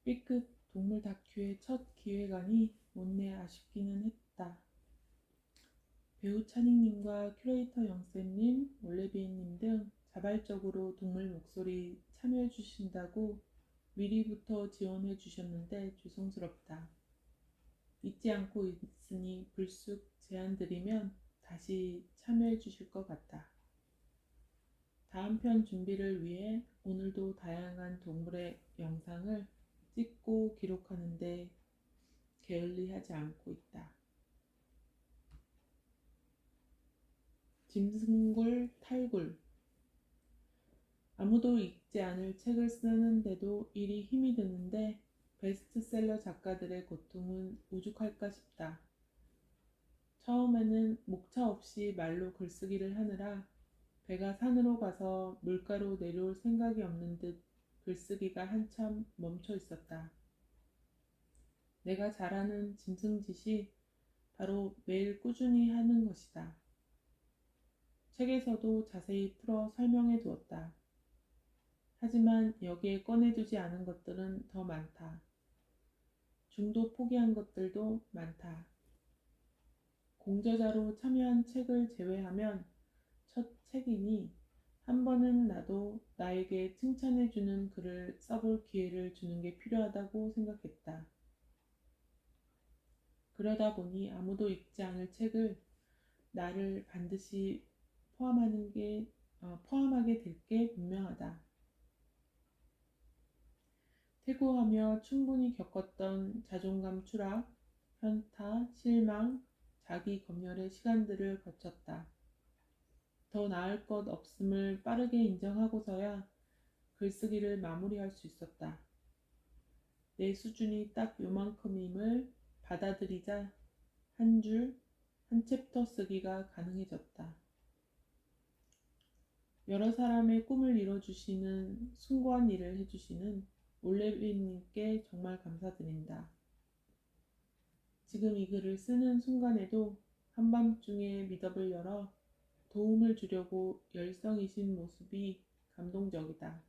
B급 동물 다큐의 첫 기획안이 못내 아쉽기는 했다. 배우 찬익님과 큐레이터 영쌤님, 올레비엔님 등 자발적으로 동물 목소리 참여해 주신다고 미리부터 지원해 주셨는데 죄송스럽다. 잊지 않고 있으니 불쑥 제안드리면 다시 참여해 주실 것 같다. 다음 편 준비를 위해 오늘도 다양한 동물의 영상을 찍고 기록하는데 게을리하지 않고 있다. 짐승굴 탈굴. 아무도 읽지 않을 책을 쓰는데도 이리 힘이 드는데 베스트셀러 작가들의 고통은 오죽할까 싶다. 처음에는 목차 없이 말로 글쓰기를 하느라 배가 산으로 가서 물가로 내려올 생각이 없는 듯 글쓰기가 한참 멈춰 있었다. 내가 잘하는 짐승짓이 바로 매일 꾸준히 하는 것이다. 책에서도 자세히 풀어 설명해 두었다. 하지만 여기에 꺼내두지 않은 것들은 더 많다. 중도 포기한 것들도 많다. 공저자로 참여한 책을 제외하면 첫 책이니 한 번은 나도 나에게 칭찬해주는 글을 써볼 기회를 주는 게 필요하다고 생각했다. 그러다 보니 아무도 읽지 않을 책을 나를 반드시 포함하게 될 게 분명하다. 퇴고하며 충분히 겪었던 자존감 추락, 현타, 실망, 자기 검열의 시간들을 거쳤다. 더 나을 것 없음을 빠르게 인정하고서야 글쓰기를 마무리할 수 있었다. 내 수준이 딱 요만큼임을 받아들이자 한 줄, 한 챕터 쓰기가 가능해졌다. 여러 사람의 꿈을 이뤄주시는 숭고한 일을 해주시는 올레비님께 정말 감사드린다. 지금 이 글을 쓰는 순간에도 한밤중에 미덕을 열어 도움을 주려고 열성이신 모습이 감동적이다.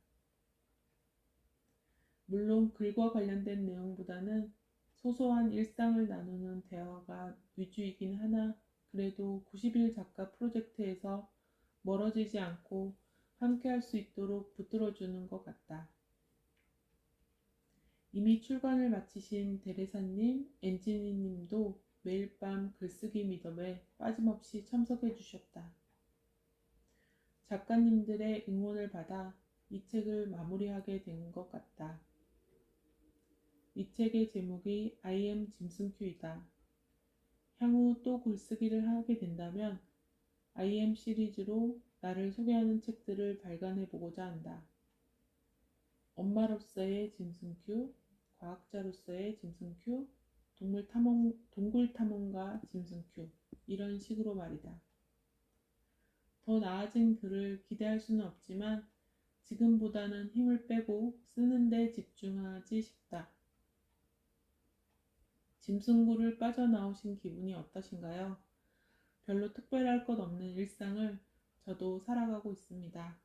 물론 글과 관련된 내용보다는 소소한 일상을 나누는 대화가 위주이긴 하나 그래도 90일 작가 프로젝트에서 멀어지지 않고 함께 할 수 있도록 붙들어주는 것 같다. 이미 출간을 마치신 대레사님, 엔지니님도 매일 밤 글쓰기 미덕에 빠짐없이 참석해 주셨다. 작가님들의 응원을 받아 이 책을 마무리하게 된 것 같다. 이 책의 제목이 I am 짐승큐이다. 향후 또 글쓰기를 하게 된다면 I am 시리즈로 나를 소개하는 책들을 발간해 보고자 한다. 엄마로서의 짐승큐, 과학자로서의 짐승큐, 동굴 탐험가 짐승큐 이런 식으로 말이다. 더 나아진 글을 기대할 수는 없지만 지금보다는 힘을 빼고 쓰는 데 집중하지 싶다. 짐승굴을 빠져나오신 기분이 어떠신가요? 별로 특별할 것 없는 일상을 저도 살아가고 있습니다.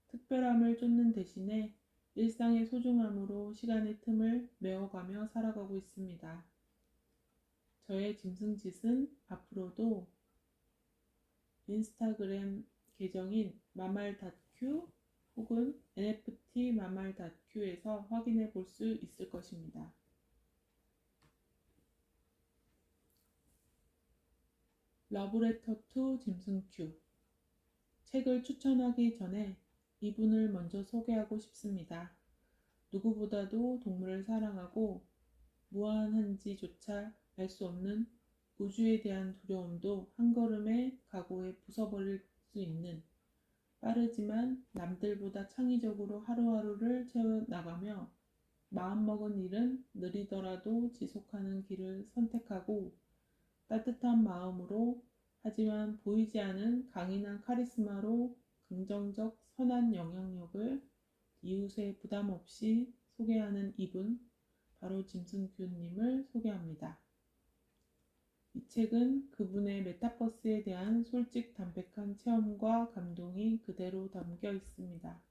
특별함을 쫓는 대신에 일상의 소중함으로 시간의 틈을 메워가며 살아가고 있습니다. 저의 짐승짓은 앞으로도 인스타그램 계정인 마말닷큐 혹은 NFT 마말닷큐에서 확인해 볼 수 있을 것입니다. 러브레터 투 짐승큐. 책을 추천하기 전에 이분을 먼저 소개하고 싶습니다. 누구보다도 동물을 사랑하고 무한한지조차 알 수 없는 우주에 대한 두려움도 한 걸음의 각오에 부숴버릴 수 있는 빠르지만 남들보다 창의적으로 하루하루를 채워나가며 마음먹은 일은 느리더라도 지속하는 길을 선택하고 따뜻한 마음으로 하지만 보이지 않은 강인한 카리스마로 긍정적 선한 영향력을 이웃의 부담 없이 소개하는 이분, 바로 짐승규님을 소개합니다. 이 책은 그분의 메타버스에 대한 솔직 담백한 체험과 감동이 그대로 담겨 있습니다.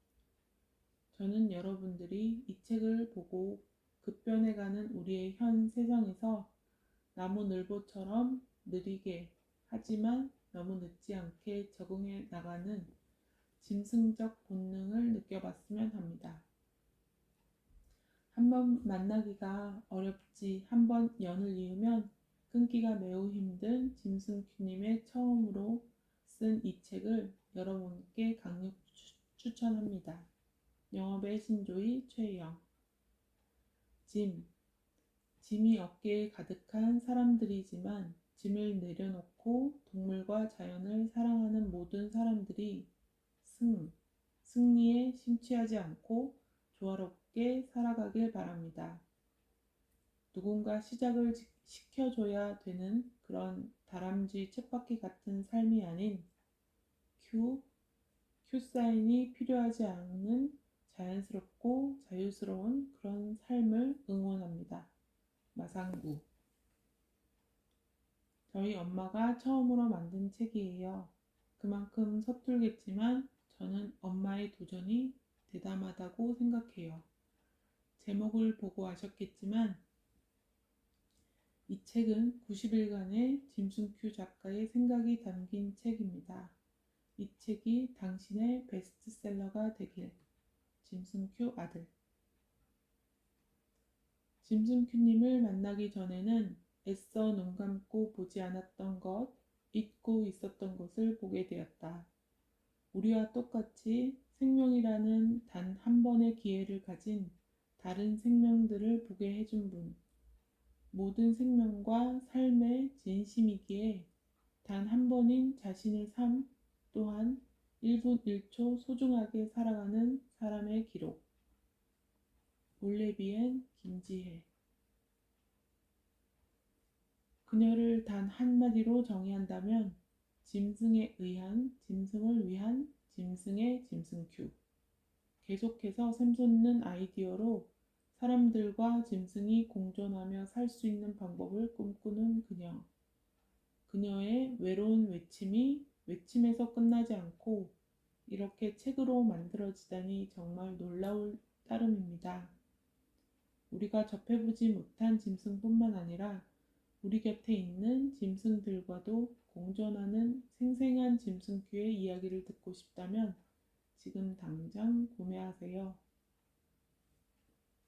저는 여러분들이 이 책을 보고 급변해가는 우리의 현 세상에서 나무늘보처럼 느리게 하지만 너무 늦지 않게 적응해 나가는 짐승적 본능을 느껴봤으면 합니다. 한번 만나기가 어렵지 한번 연을 이으면 끊기가 매우 힘든 짐승큐님의 처음으로 쓴 이 책을 여러분께 강력 추천합니다. 영업의 신조이 최영. 짐이 어깨에 가득한 사람들이지만 짐을 내려놓고 동물과 자연을 사랑하는 모든 사람들이 승리에 심취하지 않고 조화롭게 살아가길 바랍니다. 누군가 시작을 시켜줘야 되는 그런 다람쥐 쳇바퀴 같은 삶이 아닌 큐사인이 필요하지 않은 자연스럽고 자유스러운 그런 삶을 응원합니다. 마상구. 저희 엄마가 처음으로 만든 책이에요. 그만큼 서툴겠지만 저는 엄마의 도전이 대담하다고 생각해요. 제목을 보고 아셨겠지만 이 책은 90일간의 짐승큐 작가의 생각이 담긴 책입니다. 이 책이 당신의 베스트셀러가 되길. 짐승큐 아들. 짐승큐님을 만나기 전에는 애써 눈 감고 보지 않았던 것, 잊고 있었던 것을 보게 되었다. 우리와 똑같이 생명이라는 단 한 번의 기회를 가진 다른 생명들을 보게 해준 분. 모든 생명과 삶의 진심이기에 단 한 번인 자신의 삶 또한 1분 1초 소중하게 살아가는 사람의 기록. 올레비엔 김지혜. 그녀를 단 한마디로 정의한다면 짐승에 의한, 짐승을 위한, 짐승의 짐승큐. 계속해서 샘솟는 아이디어로 사람들과 짐승이 공존하며 살 수 있는 방법을 꿈꾸는 그녀. 그녀의 외로운 외침이 외침에서 끝나지 않고 이렇게 책으로 만들어지다니 정말 놀라울 따름입니다. 우리가 접해보지 못한 짐승뿐만 아니라 우리 곁에 있는 짐승들과도 공존하는 생생한 짐승큐의 이야기를 듣고 싶다면 지금 당장 구매하세요.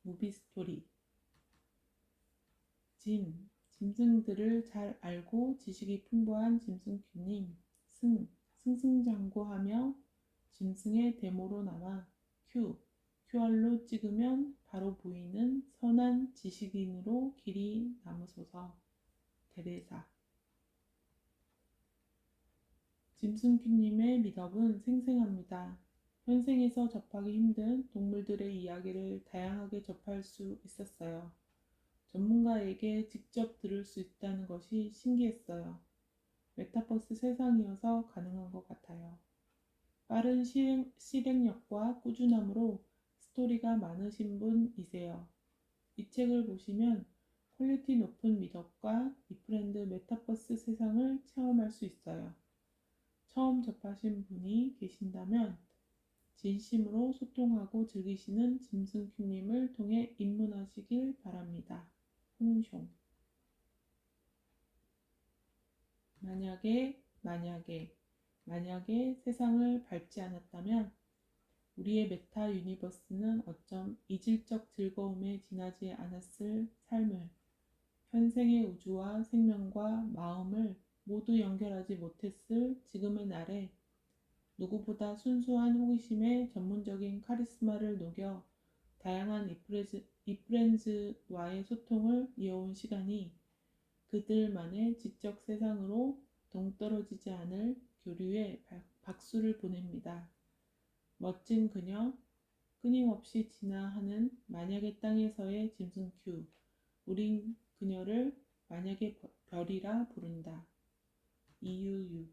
무비스토리. 짐승들을 잘 알고 지식이 풍부한 짐승큐님. 승승장구하며 짐승의 데모로 남아 QR로 찍으면 바로 보이는 선한 지식인으로 길이 남으소서. 대대사. 짐승큐님의 미덕은 생생합니다. 현생에서 접하기 힘든 동물들의 이야기를 다양하게 접할 수 있었어요. 전문가에게 직접 들을 수 있다는 것이 신기했어요. 메타버스 세상이어서 가능한 것 같아요. 빠른 실행력과 꾸준함으로 스토리가 많으신 분이세요. 이 책을 보시면 퀄리티 높은 미덕과 디프렌드 메타버스 세상을 체험할 수 있어요. 처음 접하신 분이 계신다면 진심으로 소통하고 즐기시는 짐승큐님을 통해 입문하시길 바랍니다. 홍숑. 만약에 세상을 밟지 않았다면 우리의 메타 유니버스는 어쩜 이질적 즐거움에 지나지 않았을 삶을, 현생의 우주와 생명과 마음을 모두 연결하지 못했을 지금의 날에 누구보다 순수한 호기심에 전문적인 카리스마를 녹여 다양한 이프렌즈와의 소통을 이어온 시간이 그들만의 지적 세상으로 동떨어지지 않을 교류에 박수를 보냅니다. 멋진 그녀, 끊임없이 진화하는 만약의 땅에서의 짐승큐. 우린 그녀를 만약의 별이라 부른다. 이유유.